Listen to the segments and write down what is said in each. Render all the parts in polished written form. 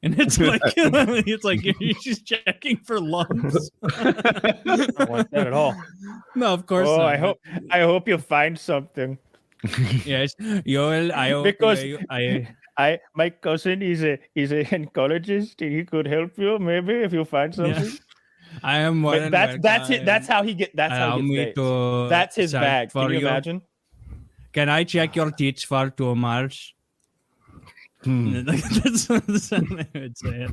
and it's like you're just checking for lumps. I don't like that at all. No, of course not. I hope you find something. Yes, I hope Because I my cousin is a oncologist. He could help you maybe if you find something. Yeah. I am more than That's it. That's how he gets. That's how Allow he me gets dates. to That's his search bag. for Can you you. imagine? Can I check your teeth for tumors? That's what I would say,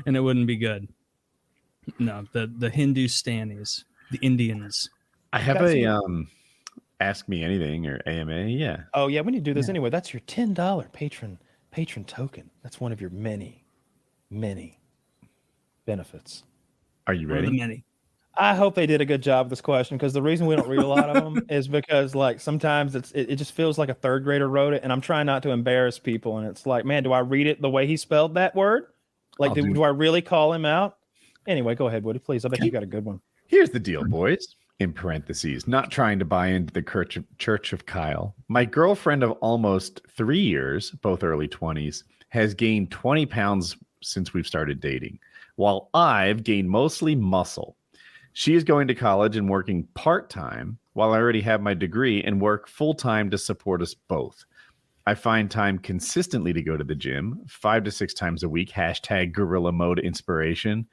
and it wouldn't be good. No, the Hindustanis, the Indians. I have a Ask Me Anything or AMA. Yeah. Oh yeah, we need to do this anyway. That's your $10 patron token. That's one of your many benefits. Are you One of ready? the many. I hope they did a good job of this question, because the reason we don't read a lot of them is because like sometimes it just feels like a third grader wrote it, and I'm trying not to embarrass people, and it's like, man, do I read it the way he spelled that word? Like, do I really call him out? Anyway, go ahead, Woody, please. I bet you got a good one. Here's the deal, boys. In parentheses, not trying to buy into the Church of Kyle. My girlfriend of almost 3 years, both early 20s, has gained 20 pounds since we've started dating, while I've gained mostly muscle. She is going to college and working part-time, while I already have my degree and work full-time to support us both. I find time consistently to go to the gym 5 to 6 times a week. # gorilla mode inspiration.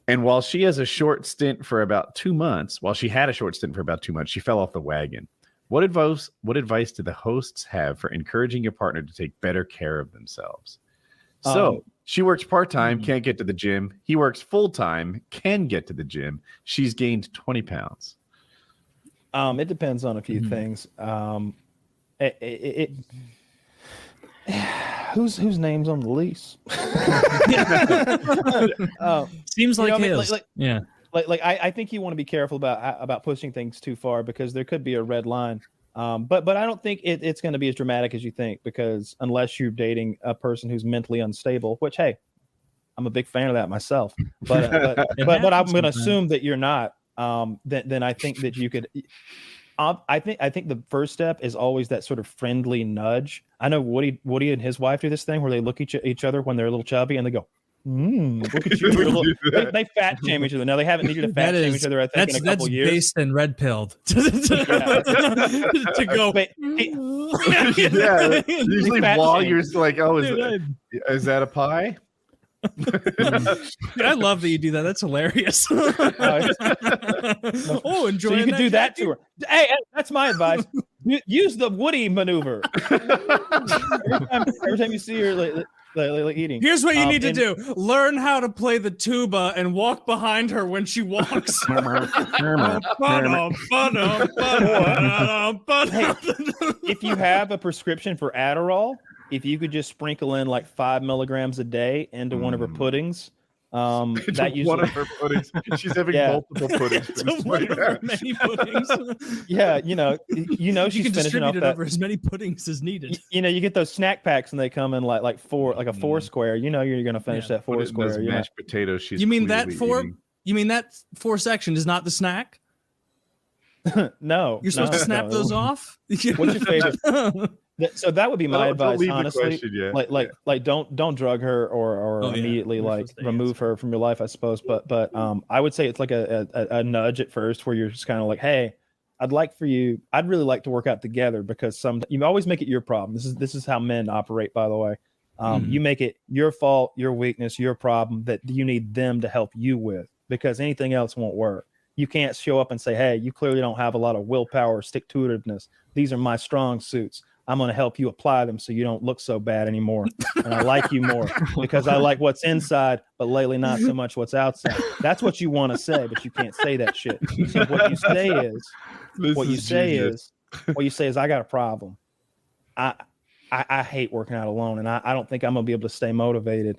And while she has a short stint for about 2 months, she fell off the wagon. What advice do the hosts have for encouraging your partner to take better care of themselves? So she works part-time, can't get to the gym. He works full-time, can get to the gym. She's gained 20 pounds. It depends on a few things. Whose name's on the lease? Seems like his. Yeah. I think you want to be careful about pushing things too far, because there could be a red line. But I don't think it's going to be as dramatic as you think, because unless you're dating a person who's mentally unstable, which, hey, I'm a big fan of that myself. But I'm going to assume that you're not. Then I think that you could. I think the first step is always that sort of friendly nudge. I know Woody and his wife do this thing where they look at each other when they're a little chubby and they go, look at you. They fat shame each other. Now, they haven't needed to fat shame each other, I think, in a couple years. That's based and red pilled to go. Yeah, usually while you're like, oh, is that a pie? I love that you do that. That's hilarious. Enjoy. So you can do that to her. Hey, that's my advice. Use the Woody maneuver. every time you see her like eating. Here's what you need to do: learn how to play the tuba and walk behind her when she walks. Hey, if you have a prescription for Adderall, if you could just sprinkle in like 5 milligrams a day into one of her puddings, that usually one of her puddings. She's having multiple puddings. One of her many puddings. Yeah, you know, she's finishing off that. Over as many puddings as needed. You know, you get those snack packs and they come in like a 4 square. You know, you're gonna finish that 4 square. Mashed potatoes. She's you mean that eating. You mean that 4 section is not the snack? No, you're supposed to snap those off. What's your favorite? So that would be my advice, honestly. Question, like don't drug her or immediately remove her from your life, I suppose. But I would say it's like a nudge at first, where you're just kind of like, hey, I'd really like to work out together, because you always make it your problem. This is how men operate, by the way. You make it your fault, your weakness, your problem that you need them to help you with, because anything else won't work. You can't show up and say, hey, you clearly don't have a lot of willpower, stick-to-itiveness. These are my strong suits. I'm going to help you apply them so you don't look so bad anymore. And I like you more because I like what's inside, but lately not so much what's outside. That's what you want to say, but you can't say that shit. So what you say is, I got a problem. I hate working out alone, and I don't think I'm going to be able to stay motivated.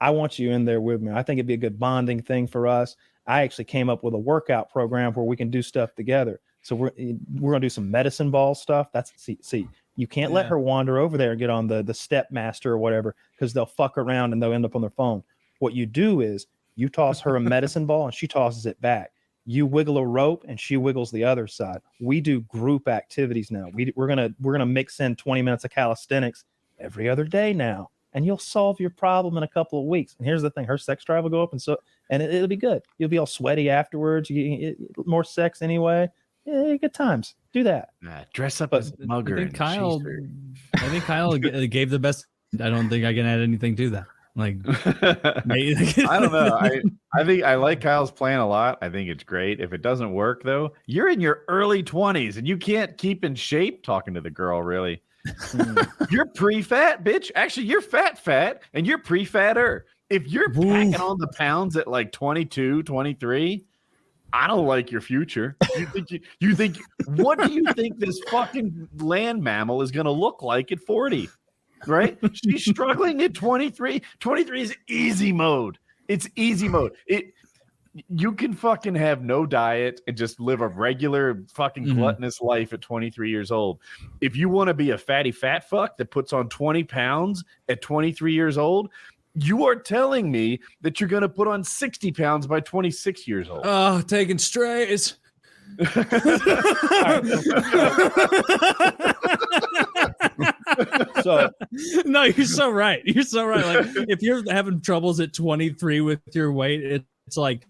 I want you in there with me. I think it'd be a good bonding thing for us. I actually came up with a workout program where we can do stuff together. So we're going to do some medicine ball stuff. See, you can't let her wander over there and get on the step master or whatever, because they'll fuck around and they'll end up on their phone. What you do is you toss her a medicine ball and she tosses it back. You wiggle a rope and she wiggles the other side. We do group activities now. We're gonna mix in 20 minutes of calisthenics every other day now. and you'll solve your problem in a couple of weeks. And here's the thing: her sex drive will go up, and it'll be good. You'll be all sweaty afterwards. More sex anyway. Yeah, good times. Do that. Dress up as mugger. I think Kyle gave the best. I don't think I can add anything to that. Like, I don't know. I think I like Kyle's plan a lot. I think it's great. If it doesn't work, though, you're in your early 20s and you can't keep in shape talking to the girl, really. You're pre-fat, bitch. Actually, you're fat, and you're pre-fatter. If you're packing on the pounds at like 22, 23, I don't like your future. You think what do you think this fucking land mammal is going to look like at 40? Right? She's struggling at 23. 23 is easy mode. It's easy mode. You can fucking have no diet and just live a regular fucking gluttonous life at 23 years old. If you want to be a fatty fat fuck that puts on 20 pounds at 23 years old, you are telling me that you're going to put on 60 pounds by 26 years old. Oh, taking strays. So no, you're so right. You're so right. Like, if you're having troubles at 23 with your weight, it's like,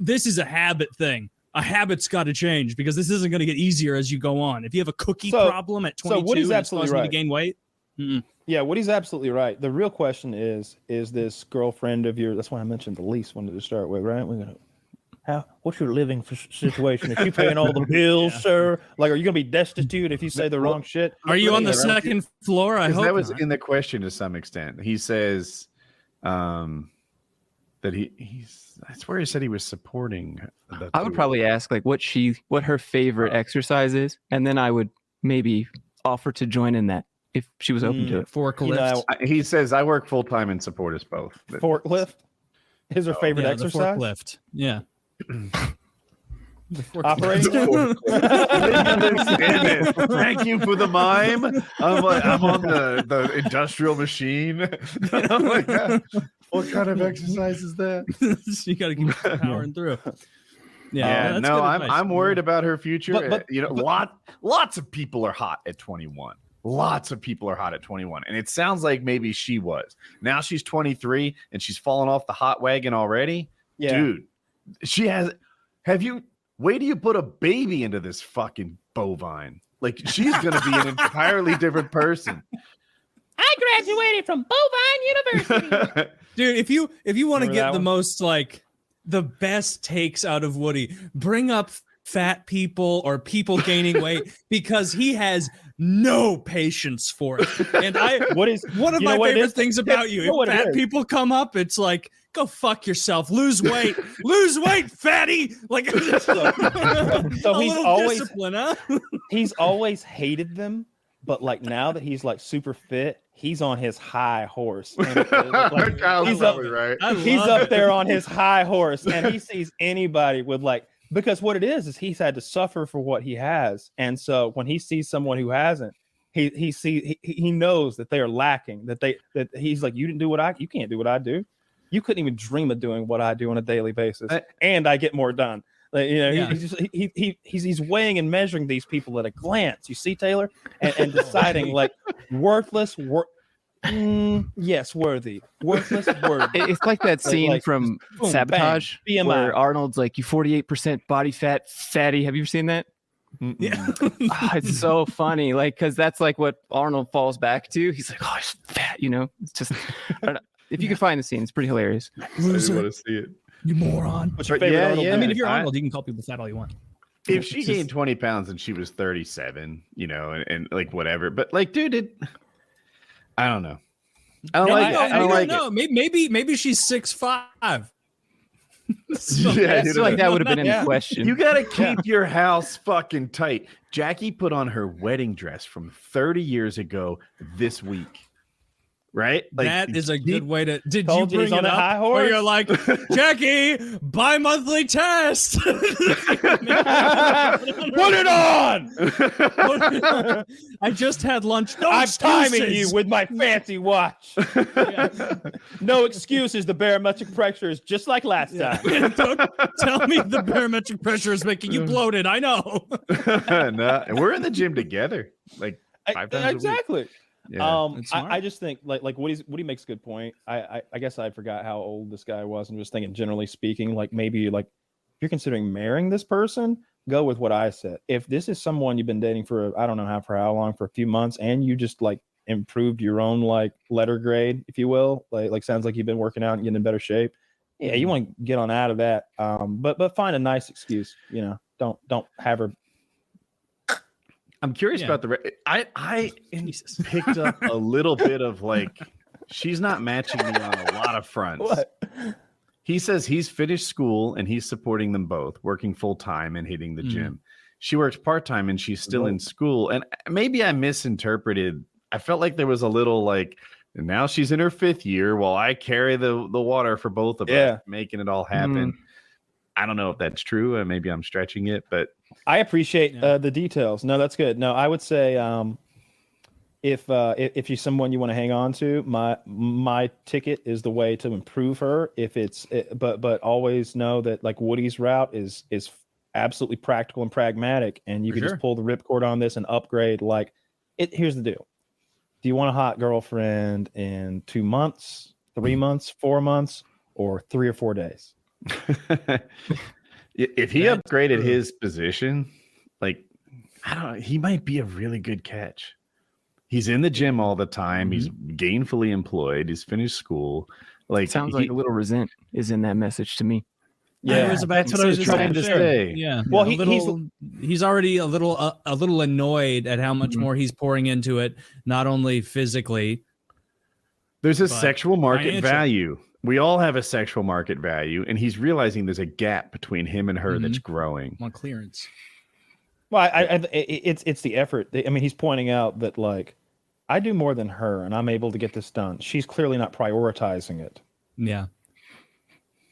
this is a habit thing. A habit's got to change because this isn't going to get easier as you go on. If you have a cookie problem at 22, Woody's and it's causing right. you to gain weight. Yeah, Woody's absolutely right. The real question is this girlfriend of yours? That's why I mentioned the lease wanted to start with, right? We're gonna. What's your living situation? Is she paying all the bills, sir? Like, are you gonna be destitute if you say the wrong shit? Are you on the second floor? I hope that was not. in the question to some extent. He says that he's. I swear he said he was supporting. I would probably ask like what her favorite exercise is, and then I would maybe offer to join in that if she was open to it. Forklift. He says I work full time and support us both. Forklift is her favorite exercise. The forklift. Yeah. Operating. Thank you for the mime. I'm on the industrial machine. I'm like, what kind of exercise is that? You got to keep powering through. Yeah, no, I'm worried about her future. But lots of people are hot at 21. Lots of people are hot at 21, and it sounds like maybe she was. Now she's 23 and she's fallen off the hot wagon already. Yeah, dude. She has. Wait till you put a baby into this fucking bovine. Like, she's gonna be an entirely different person. I graduated from Bovine University. Dude, if you want to get the most, like, the best takes out of Woody, bring up fat people or people gaining weight because he has no patience for it. And one of my favorite things about you, if fat people come up, it's like, go fuck yourself. Lose weight. Lose weight, fatty. Like, so he's always hated them, but like now that he's like super fit, he's on his high horse. Like, he's up there on his high horse, and he sees anybody with like, because what it is he's had to suffer for what he has, and so when he sees someone who hasn't, he knows that they are lacking. That he's like, you can't do what I do. You couldn't even dream of doing what I do on a daily basis, and I get more done. Like, he's weighing and measuring these people at a glance. You see, Taylor, and deciding like worthless, yes, worthy, worthless, worthy. It's like that scene from boom, Sabotage where Arnold's like, "You 48% body fat, fatty." Have you ever seen that? Yeah, it's so funny. Like, because that's like what Arnold falls back to. He's like, "Oh, he's fat," It's just. I don't know. If you can find the scene, it's pretty hilarious. I want to see it. You moron. What's your favorite Arnold? I mean, if you're Arnold, you can call people fat all you want. If she gained 20 pounds and she was 37, and like whatever, but like, dude, I don't know. I don't know. Maybe she's 6'5". So, I feel like that would have been in the question. You gotta keep your house fucking tight. Jackie put on her wedding dress from 30 years ago this week. Right? Like, that is a good way to. Did you bring on it a high up? horse? Or you're like, Jackie, bi-monthly test. Put it on. I just had lunch. No I'm excuses. timing you with my fancy watch. No excuses. The barometric pressure is just like last time. Don't tell me the barometric pressure is making you bloated. I know. No, and we're in the gym together, like 5 times a week. Exactly. I just think like Woody makes a good point. I guess I forgot how old this guy was. I'm just thinking, generally speaking, like maybe like if you're considering marrying this person, go with what I said. If this is someone you've been dating for I don't know how long, for a few months, and you just like improved your own like letter grade, if you will, like sounds like you've been working out and getting in better shape. Yeah, you want to get on out of that. But find a nice excuse. Don't have her. I'm curious about I picked up a little bit of like she's not matching me on a lot of fronts. What? He says he's finished school and he's supporting them both, working full time and hitting the gym. She works part time and she's still in school. And maybe I misinterpreted. I felt like there was a little like, and now she's in her 5th year while I carry the water for both of us, making it all happen. I don't know if that's true. Maybe I'm stretching it, but I appreciate the details. No, that's good. No, I would say if she's someone you want to hang on to, my ticket is the way to improve her. But always know that like Woody's route is absolutely practical and pragmatic, and you can just pull the ripcord on this and upgrade. Like here's the deal. Do you want a hot girlfriend in 2 months, 3 months, 4 months, or 3 or 4 days? If he upgraded his position, like I don't know, he might be a really good catch. He's in the gym all the time. He's gainfully employed. He's finished school. Like sounds like a little resent is in that message to me. Yeah, that's what I was trying to say. Yeah. Well, he's already a little annoyed at how much more he's pouring into it, not only physically. There's a sexual market value. We all have a sexual market value, and he's realizing there's a gap between him and her that's growing. On clearance. Well, it's the effort. I mean, he's pointing out that like I do more than her, and I'm able to get this done. She's clearly not prioritizing it. Yeah.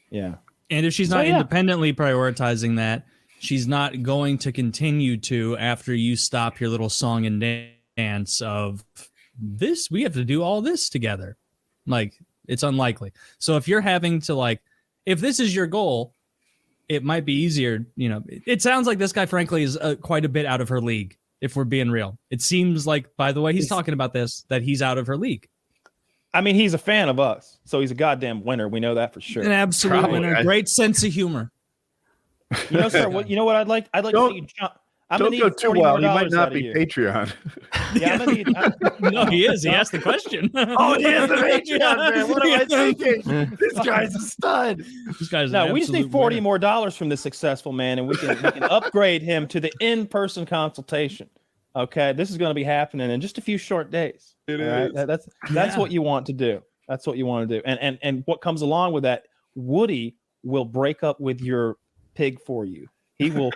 Yeah. And if she's not independently prioritizing that, she's not going to continue to after you stop your little song and dance of this. We have to do all this together. Like, it's unlikely. So if you're having to like, if this is your goal, it might be easier. It sounds like this guy, frankly, is quite a bit out of her league. If we're being real, it seems like by the way he's talking about this, that he's out of her league. I mean, he's a fan of us, so he's a goddamn winner. We know that for sure. An absolute winner. Great sense of humor. Sir. What I'd like to see you jump. Don't go too wild. He might not be Patreon. Yeah, no, he is. He asked the question. Oh, he is the Patreon, man. What am I thinking? This guy's a stud. This guy's we just need $40 more from this successful man, and we can upgrade him to the in-person consultation. Okay, this is going to be happening in just a few short days. It is. Right? That's what you want to do. That's what you want to do. And what comes along with that, Woody will break up with your pig for you. He will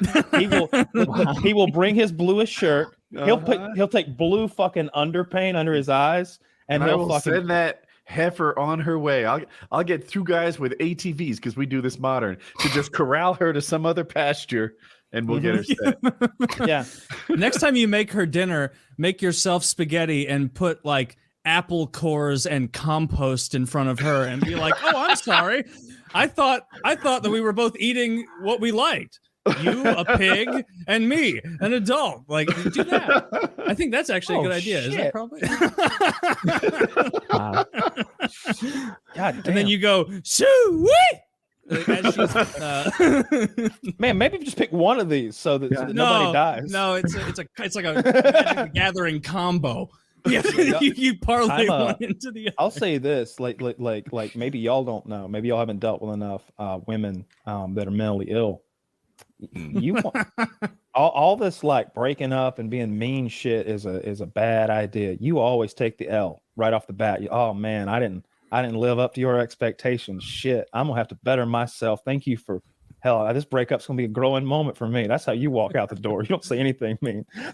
bring his bluest shirt. He'll take blue fucking underpaint under his eyes, and he'll fucking send that heifer on her way. I'll get 2 guys with ATVs because we do this modern to just corral her to some other pasture, and we'll get her set. Yeah. Next time you make her dinner, make yourself spaghetti and put like apple cores and compost in front of her, and be like, "Oh, I'm sorry. I thought that we were both eating what we liked. You, a pig, and me, an adult. Like, do that. I think that's actually a good idea. Shit. Is that probably? God damn. And then you go, sue-wee! Man, maybe just pick one of these so that nobody dies. No, it's like a Magic Gathering combo. You parlay one into the other. I'll say this, like maybe y'all don't know. Maybe y'all haven't dealt with enough women that are mentally ill. You want all this like breaking up and being mean shit is a bad idea. You always take the L right off the bat. Oh man, I didn't live up to your expectations. Shit, I'm gonna have to better myself. Thank you for hell. This breakup's gonna be a growing moment for me. That's how you walk out the door. You don't say anything mean.